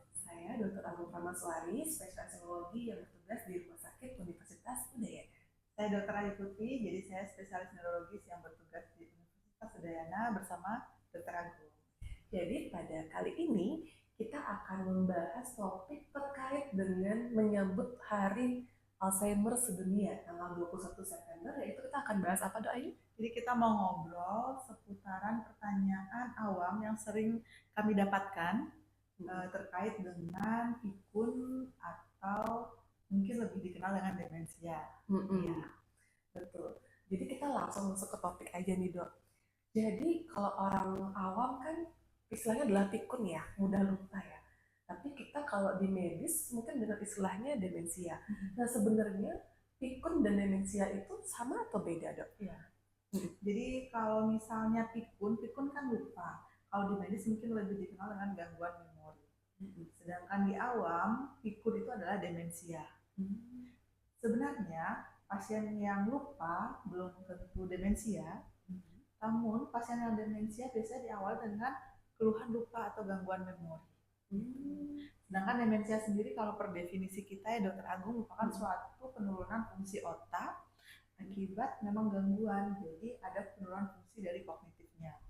Saya Dr. Agung Pramaswari, spesialis neurologi yang bertugas di Rumah Sakit Universitas Udayana. Saya Dr. Ayu Putri, jadi saya spesialis neurologis yang bertugas di Universitas Udayana bersama Dr. Agung. Jadi pada kali ini kita akan membahas topik terkait dengan menyambut Hari Alzheimer sedunia tanggal 21 September, yaitu kita akan bahas apa, Dok Ayu? Jadi kita mau ngobrol seputaran pertanyaan awam yang sering kami dapatkan terkait dengan pikun atau mungkin lebih dikenal dengan demensia. Ya, betul. Jadi kita langsung masuk ke topik aja nih, Dok. Jadi kalau orang awam kan istilahnya adalah pikun ya, mudah lupa ya. Tapi kita kalau di medis mungkin dengan istilahnya demensia. Nah sebenarnya pikun dan demensia itu sama atau beda, Dok? Iya. Jadi kalau misalnya pikun kan lupa. Kalau di medis mungkin lebih dikenal dengan gangguan memori. Sedangkan di awam, pikun itu adalah demensia. Sebenarnya pasien yang lupa belum tentu demensia. Namun pasien yang demensia biasanya diawali dengan keluhan lupa atau gangguan memori. Sedangkan demensia sendiri kalau per definisi kita ya Dr. Agung merupakan suatu penurunan fungsi otak akibat memang gangguan, jadi ada penurunan fungsi dari kognitifnya.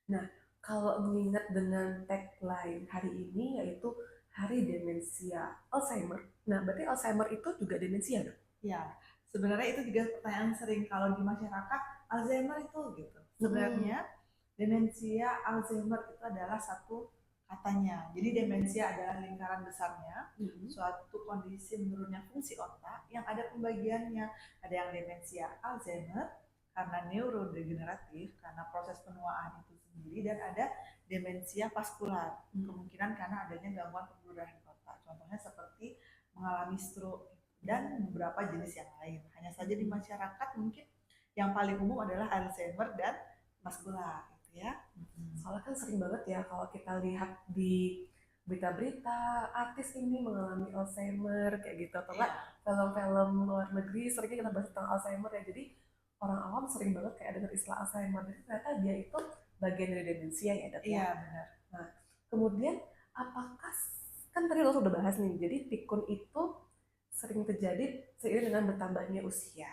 Nah, kalau mengingat dengan tagline hari ini yaitu Hari Demensia Alzheimer. Nah, berarti Alzheimer itu juga demensia, dong? Ya, sebenarnya itu juga pertanyaan sering kalau di masyarakat, Alzheimer itu gitu. Sebenarnya demensia Alzheimer itu adalah satu katanya. Jadi demensia adalah lingkaran besarnya, suatu kondisi menurunnya fungsi otak yang ada pembagiannya. Ada yang demensia Alzheimer karena neurodegeneratif, karena proses penuaan itu sendiri, dan ada demensia vaskular, kemungkinan karena adanya gangguan pembuluh darah di otak. Contohnya seperti mengalami stroke dan beberapa jenis yang lain. Hanya saja di masyarakat mungkin yang paling umum adalah Alzheimer dan vaskular. Ya. Soalnya kan sering banget ya kalau kita lihat di berita-berita artis ini mengalami Alzheimer kayak gitu, atau enggak film-film luar negeri seringnya kita bahas tentang Alzheimer ya. Jadi orang awam sering banget kayak dengar istilah Alzheimer, jadi ternyata dia itu bagian dari demensia ya, Dok? Iya, benar. Nah, kemudian apakah kan tadi lo sudah bahas nih, jadi pikun itu sering terjadi seiring dengan bertambahnya usia.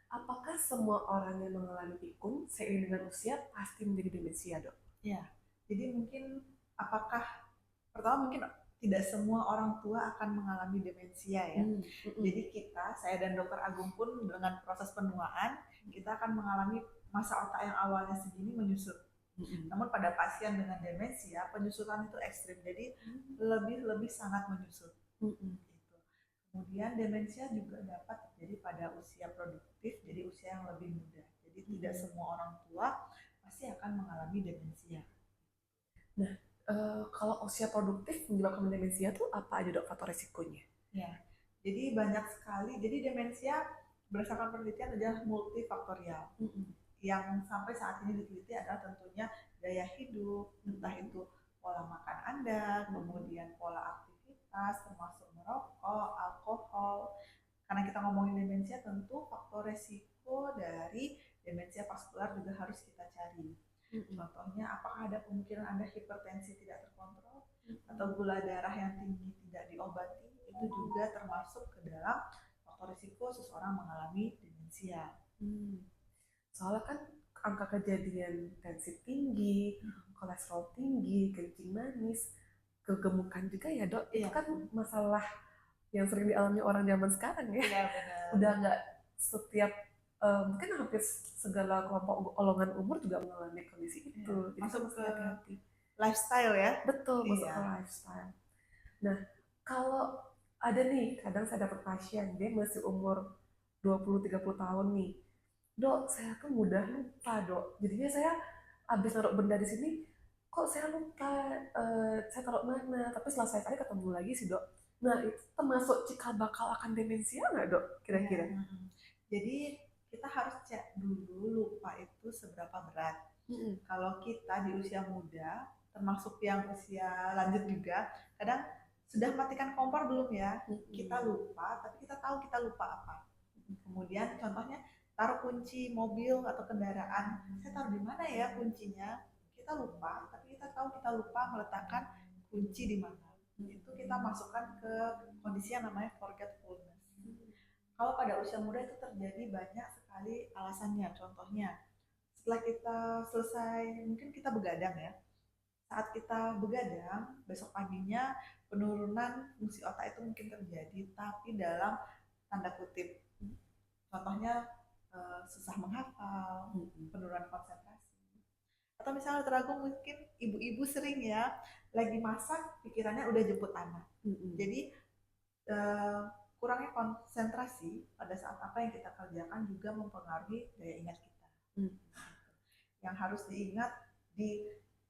Apakah semua orang yang mengalami pikun seiring dengan usia pasti menjadi demensia, Dok? Ya, jadi mungkin apakah pertama mungkin tidak semua orang tua akan mengalami demensia ya. Jadi kita, saya dan Dr. Agung pun dengan proses penuaan kita akan mengalami masa otak yang awalnya segini menyusut. Namun pada pasien dengan demensia penyusutan itu ekstrim, jadi lebih sangat menyusut. Kemudian demensia juga dapat terjadi pada usia produktif, jadi usia yang lebih muda. Jadi tidak semua orang tua pasti akan mengalami demensia. Nah, kalau usia produktif menyebabkan demensia itu apa aja, Dok, faktor resikonya? Ya, jadi banyak sekali. Jadi demensia berdasarkan penelitian adalah multifaktorial. Yang sampai saat ini diteliti adalah tentunya gaya hidup, entah itu pola makan Anda, kemudian pola aktivitas, termasuk merokok, alkohol. Karena kita ngomongin demensia, tentu faktor resiko dari demensia vaskular juga harus kita cari. Contohnya, apakah ada kemungkinan Anda hipertensi tidak terkontrol atau gula darah yang tinggi tidak diobati, itu juga termasuk ke dalam faktor risiko seseorang mengalami demensia. Soalnya kan angka kejadian tensi tinggi, kolesterol tinggi, kencing manis, kegemukan juga ya, Dok. Itu kan masalah yang sering dialami orang zaman sekarang ya. Iya, benar. Udah nggak setiap mungkin hampir segala kelompok golongan umur juga mengalami kondisi itu. Jadi masuk ke hati-hati. Lifestyle ya. Betul, masuk ke lifestyle. Nah, kalau ada nih, kadang saya dapat pasien, dia masih umur 20-30 tahun nih. Dok, saya tuh mudah lupa, Dok. Jadinya saya habis naruh benda di sini, kok saya lupa, saya taruh mana. Tapi setelah saya cari ketemu lagi sih, Dok. Nah, itu termasuk cikal bakal akan demensia nggak, Dok? Kira-kira? Jadi kita harus cek dulu lupa itu seberapa berat. Kalau kita di usia muda, termasuk yang usia lanjut juga, kadang sudah matikan kompor belum ya? Kita lupa, tapi kita tahu kita lupa apa. Kemudian contohnya taruh kunci mobil atau kendaraan, saya taruh di mana ya kuncinya? Kita lupa, tapi kita tahu kita lupa meletakkan kunci di mana. Itu kita masukkan ke kondisi yang namanya forgetfulness. Kalau pada usia muda itu terjadi banyak sekali alasannya. Contohnya, setelah kita selesai, mungkin kita begadang ya. Saat kita begadang, besok paginya penurunan fungsi otak itu mungkin terjadi, tapi dalam tanda kutip. Contohnya susah menghafal, penurunan konsentrasi. Atau misalnya teragung mungkin ibu-ibu sering ya, lagi masak pikirannya udah jemput anak. Jadi kurangnya konsentrasi pada saat apa yang kita kerjakan juga mempengaruhi daya ingat kita. Yang harus diingat di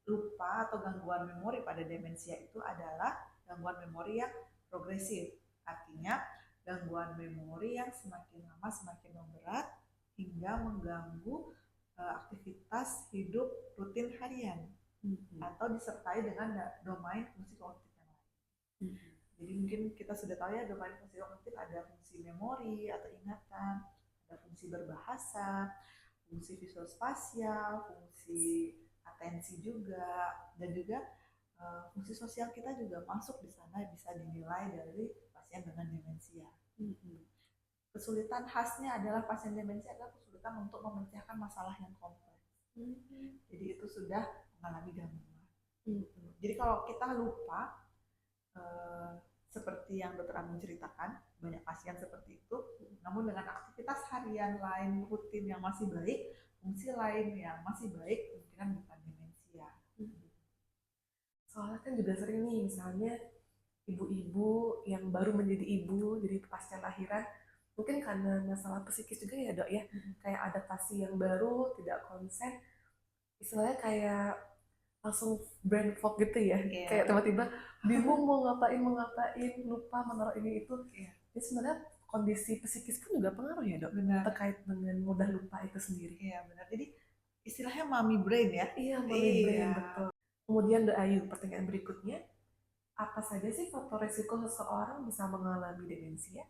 lupa atau gangguan memori pada demensia itu adalah gangguan memori yang progresif. Artinya gangguan memori yang semakin lama semakin memberat hingga mengganggu aktivitas hidup rutin harian atau disertai dengan domain fungsi kognitif yang lain. Jadi mungkin kita sudah tahu ya, domain fungsi kognitif ada fungsi memori atau ingatan, ada fungsi berbahasa, fungsi visual spasial, fungsi atensi juga, dan juga fungsi sosial kita juga masuk di sana, bisa dinilai dari pasien dengan demensia. Kesulitan khasnya adalah pasien demensia adalah kesulitan untuk memecahkan masalah yang kompleks. Jadi itu sudah mengalami gangguan. Jadi kalau kita lupa, seperti yang Dokter Agung ceritakan, banyak pasien seperti itu, namun dengan aktivitas harian lain rutin yang masih baik, fungsi lain yang masih baik, kemungkinan bukan demensia. Soalnya kan juga sering nih, misalnya ibu-ibu yang baru menjadi ibu, jadi pasca lahiran, mungkin karena masalah psikis juga ya dok ya, kayak adaptasi yang baru, tidak konsen, istilahnya kayak langsung brain fog gitu ya, kayak tiba-tiba bingung mau ngapain, lupa menaruh ini itu. Jadi sebenarnya kondisi psikis pun juga pengaruh ya dok, terkait dengan mudah lupa itu sendiri. Iya benar, jadi istilahnya mommy brain ya. Iya, mommy brain, betul. Kemudian Dok Ayu, pertanyaan berikutnya, apa saja sih faktor resiko seseorang bisa mengalami demensia?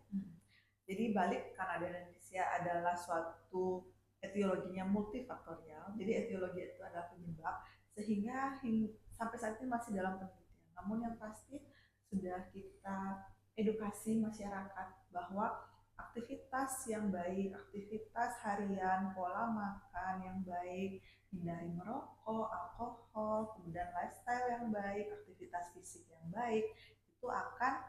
Jadi balik, karena demensia adalah suatu etiologinya multifaktorial, jadi etiologi itu adalah penyebab, sehingga sampai saat ini masih dalam penelitian. Namun yang pasti sudah kita edukasi masyarakat bahwa aktivitas yang baik, aktivitas harian, pola makan yang baik, hindari merokok, alkohol, kemudian lifestyle yang baik, aktivitas fisik yang baik, itu akan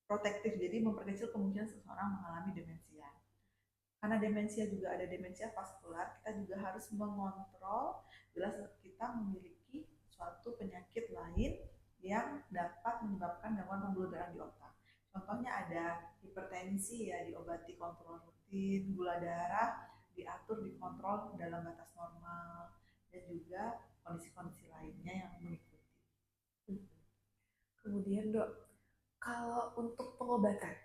protektif, jadi memperkecil kemungkinan seseorang mengalami demensia. Karena demensia juga ada demensia vaskular, kita juga harus mengontrol bila kita memiliki suatu penyakit lain yang dapat menyebabkan gangguan pembuluh darah di otak. Contohnya ada hipertensi ya, diobati kontrol rutin, gula darah diatur dikontrol dalam batas normal, dan juga kondisi-kondisi lainnya yang mengikuti. Kemudian dok, kalau untuk pengobatan,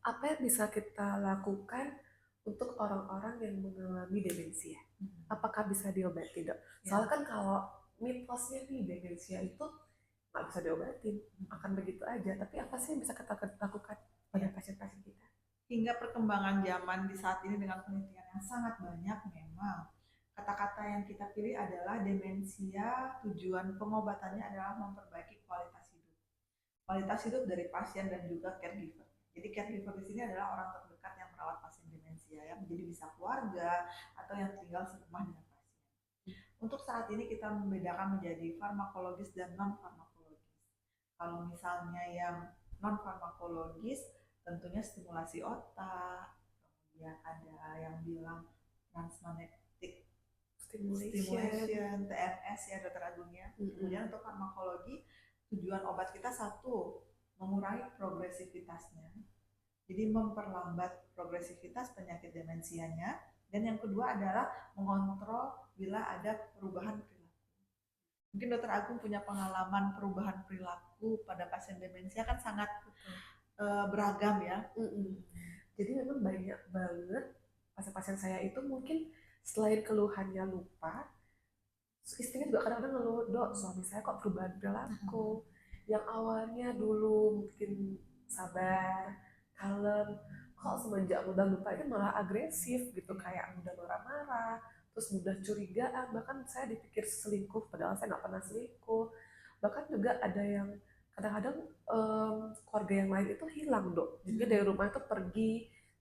apa yang bisa kita lakukan untuk orang-orang yang mengalami demensia? Apakah bisa diobati dok? Soalnya kan kalau mitosnya nih, demensia itu nggak bisa diobatin, akan begitu aja. Tapi apa sih yang bisa kita lakukan pada pasien-pasien kita? Hingga perkembangan zaman di saat ini dengan penelitian yang sangat banyak, memang kata-kata yang kita pilih adalah demensia, tujuan pengobatannya adalah memperbaiki kualitas hidup. Kualitas hidup dari pasien dan juga caregiver. Jadi caregiver di sini adalah orang terdekat yang merawat pasien demensia, ya, menjadi bisa keluarga atau yang tinggal serumah dengan pasien. Untuk saat ini kita membedakan menjadi farmakologis dan non farmakologis. Kalau misalnya yang non farmakologis, tentunya stimulasi otak, kemudian ada yang bilang transmagnetic stimulation, TMS ya Dokter Agung ya. Kemudian untuk farmakologi, tujuan obat kita satu, mengurangi progresivitasnya, jadi memperlambat progresivitas penyakit demensianya, dan yang kedua adalah mengontrol bila ada perubahan perilaku. Mungkin Dokter Agung punya pengalaman perubahan perilaku pada pasien demensia kan sangat beragam ya. Jadi memang banyak banget pasien-pasien saya itu mungkin selain keluhannya lupa, istrinya juga kadang-kadang ngeluh, dok suami saya kok perubahan perilaku, yang awalnya dulu mungkin sabar, kalem, kok semenjak mudah lupa itu malah agresif gitu, kayak mudah marah-marah, terus mudah curigaan, bahkan saya dipikir selingkuh padahal saya nggak pernah selingkuh, Bahkan juga ada yang kadang-kadang keluarga yang lain itu hilang dok, jadi dari rumah itu pergi,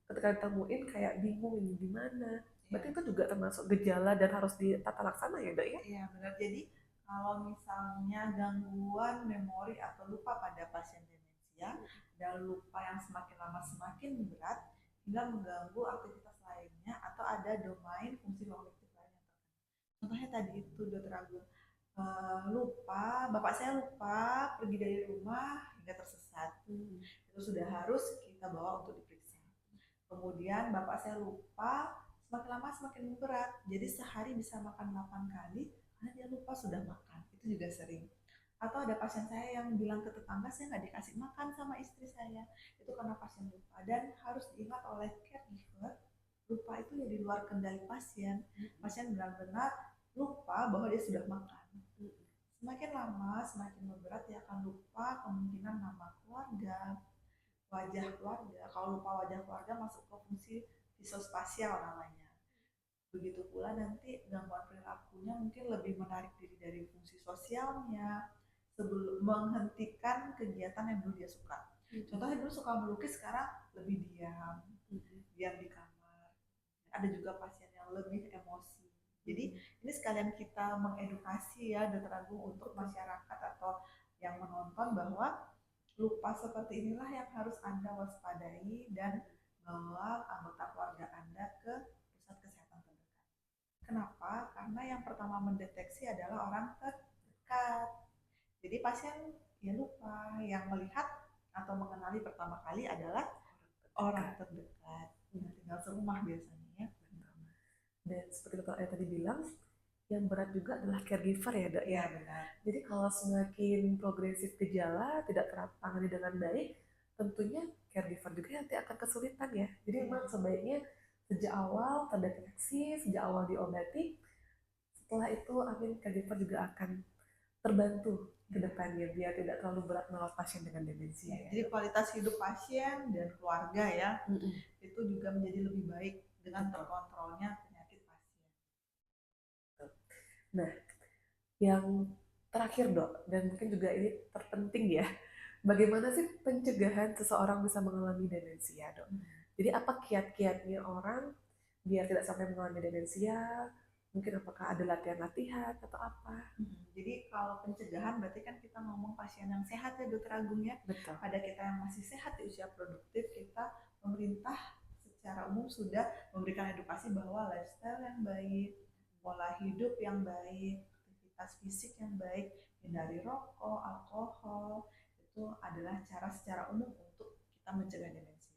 ketika ditemuin kayak bingung ini gimana. Berarti Ya, itu juga termasuk gejala dan harus ditata laksana ya dok ya? iya benar. Jadi kalau misalnya gangguan memori atau lupa pada pasien demensia dan lupa yang semakin lama semakin berat hingga mengganggu aktivitas lainnya atau ada domain fungsi kognitif lainnya. Contohnya tadi itu Dokter Agung, lupa, bapak saya lupa pergi dari rumah hingga tersesat. Itu sudah harus kita bawa untuk diperiksa. Kemudian bapak saya lupa, semakin lama semakin berat. Jadi sehari bisa makan 8 kali karena dia lupa sudah makan. Itu juga sering. Atau ada pasien saya yang bilang ke tetangga, saya nggak dikasih makan sama istri saya. Itu karena pasien lupa. Dan harus diingat oleh caregiver, lupa itu ya di luar kendali pasien. Pasien benar-benar lupa bahwa dia sudah makan. Semakin lama, semakin memberat, dia akan lupa kemungkinan nama keluarga, wajah keluarga. Kalau lupa wajah keluarga masuk ke fungsi visospasial namanya. Begitu pula nanti gangguan perilakunya mungkin lebih menarik diri dari fungsi sosialnya, sebelum menghentikan kegiatan yang dulu dia suka. Contohnya dulu suka melukis, sekarang lebih diam, diam di kamar. Ada juga pasien yang lebih emosi. Jadi ini sekalian kita mengedukasi ya Dokter Agung untuk masyarakat atau yang menonton bahwa lupa seperti inilah yang harus Anda waspadai dan bawa anggota keluarga Anda ke pusat kesehatan terdekat. Kenapa? Karena yang pertama mendeteksi adalah orang terdekat. Jadi pasien ya lupa, yang melihat atau mengenali pertama kali adalah orang terdekat. Tinggal serumah biasanya ya. Dan seperti dokter Aya tadi bilang, yang berat juga adalah caregiver ya dok ya. Benar. Jadi kalau semakin progresif gejala tidak tertangani dengan baik, tentunya caregiver juga nanti akan kesulitan ya. Jadi memang sebaiknya sejak awal terdeteksi, sejak awal diobati, setelah itu amin caregiver juga akan terbantu ke depannya biar tidak terlalu berat merawat pasien dengan demensia. Ya, jadi kualitas hidup pasien dan keluarga ya itu juga menjadi lebih baik dengan terkontrolnya penyakit pasien. Nah, yang terakhir dok, dan mungkin juga ini terpenting ya, bagaimana sih pencegahan seseorang bisa mengalami demensia dok? Jadi apa kiat-kiatnya orang biar tidak sampai mengalami demensia? Mungkin apakah ada latihan-latihan atau apa? Jadi kalau pencegahan berarti kan kita ngomong pasien yang sehat ya Dokter Agung ya. Betul. Pada kita yang masih sehat di usia produktif, kita pemerintah secara umum sudah memberikan edukasi bahwa lifestyle yang baik, pola hidup yang baik, aktivitas fisik yang baik, hindari rokok, alkohol, itu adalah cara secara umum untuk kita mencegah demensia.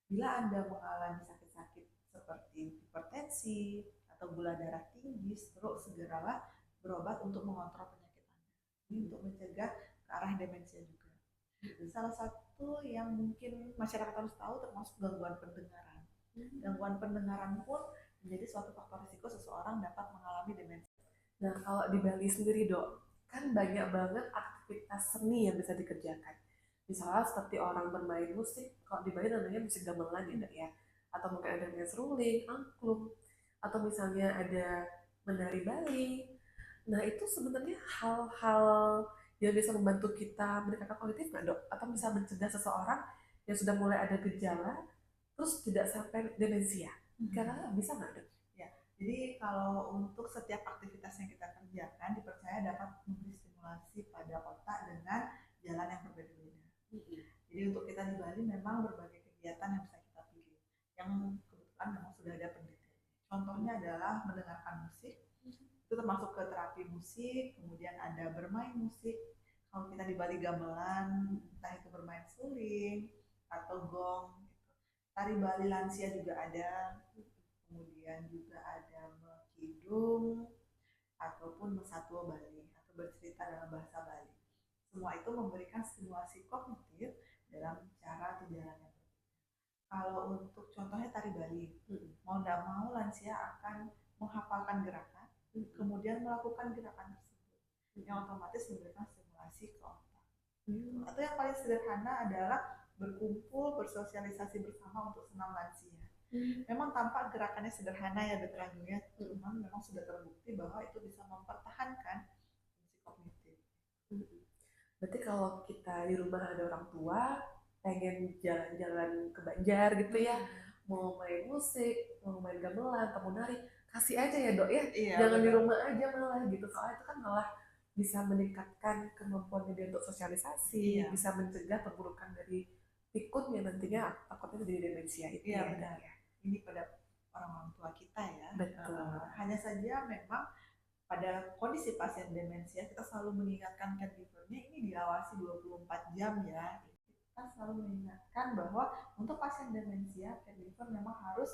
Bila Anda mengalami sakit-sakit seperti hipertensi atau gula darah tinggi, stroke, segeralah berobat untuk mengontrol penyakit Anda. Ini untuk mencegah ke arah demensia juga. Salah satu yang mungkin masyarakat harus tahu termasuk gangguan pendengaran. Gangguan pendengaran pun menjadi suatu faktor risiko seseorang dapat mengalami demensia. Nah, kalau di Bali sendiri dok, kan banyak banget aktivitas seni yang bisa dikerjakan. Misalnya seperti orang bermain musik, kalau di Bali namanya musik gamelan ya dok ya, atau mungkin ada yang seruling, angklung, atau misalnya ada menari Bali. Nah itu sebenarnya hal-hal yang bisa membantu kita meningkatkan kognitif nggak dok? Atau bisa mencegah seseorang yang sudah mulai ada gejala, terus tidak sampai demensia? Karena bisa nggak dok? Ya, jadi kalau untuk setiap aktivitas yang kita kerjakan dipercaya dapat memberi stimulasi pada otak dengan jalan yang berbeda-beda. Jadi untuk kita di Bali memang berbagai kegiatan yang bisa kita pilih, yang kebetulan memang sudah ada penelitian. Contohnya adalah mendengarkan musik, itu termasuk ke terapi musik, kemudian ada bermain musik. Kalau kita di Bali gamelan, entah itu bermain suling atau gong, gitu. Tari Bali lansia juga ada, kemudian juga ada mekidung ataupun mesatwa Bali atau bercerita dalam bahasa Bali. Semua itu memberikan stimulasi kognitif dalam cara atau jalan yang berbeda. Kalau untuk contohnya tari Bali, mau tidak mau lansia akan menghafalkan gerakan, kemudian melakukan gerakan tersebut, yang otomatis memberikan stimulasi ke otak. Atau yang paling sederhana adalah berkumpul, bersosialisasi bersama untuk senam lansia. Memang tampak gerakannya sederhana ya Dokter Agung ya, cuman memang sudah terbukti bahwa itu bisa mempertahankan fungsi kognitif. Berarti kalau kita di rumah ada orang tua, pengen jalan-jalan ke Banjar gitu ya, mau main musik, mau main gamelan, atau mau nari, kasih aja ya dok ya, Iya jangan di benar. rumah aja malah gitu. Soalnya itu kan malah bisa meningkatkan kemampuan dia untuk sosialisasi, Iya, bisa mencegah perburukan dari pikun yang nantinya takutnya jadi demensia itu iya ya dok benar. ya. Ini pada orang-orang tua kita ya. Betul. Hanya saja memang pada kondisi pasien demensia kita selalu mengingatkan caregiver-nya ini diawasi 24 jam ya. Kita selalu mengingatkan bahwa untuk pasien demensia caregiver memang harus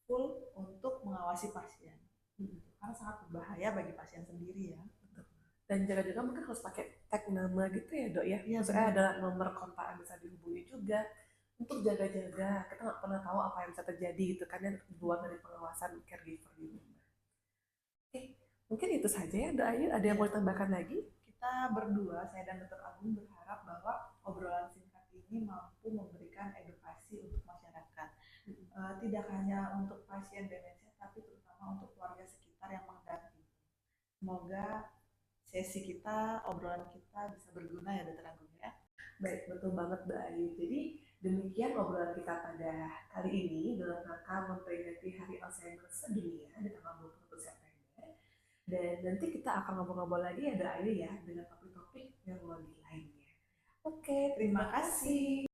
full untuk mengawasi pasien. Karena sangat berbahaya bagi pasien sendiri ya. Dan jaga-jaga mungkin harus pakai tag nama gitu ya dok ya. Iya Maksudnya benar. ada nomor kontak yang bisa dihubungi juga untuk jaga-jaga. Kita nggak pernah tahu apa yang bisa terjadi gitu kan yang luar dari pengawasan caregiver di rumah. Oke, mungkin itu saja ya dok Ayu. Ada yang Ya, mau ditambahkan lagi? kita berdua, saya dan Dr. Agung berharap bahwa obrolan singkat ini mampu memberikan edukasi untuk masyarakat. Tidak hanya untuk pasien demensia, tapi terutama untuk keluarga sekitar yang mendampingi. Semoga sesi kita, obrolan kita bisa berguna ya Dr. Agung ya. Baik, betul banget Mbak Ayu. Jadi demikian obrolan kita pada kali ini dalam rangka memperingati Hari Alzheimer Sedunia di tanggal 21 September. Dan nanti kita akan ngobrol-ngobrol lagi ya Mbak Ayu ya dengan topik-topik yang lebih lainnya. Oke, Terima terima kasih. kasih.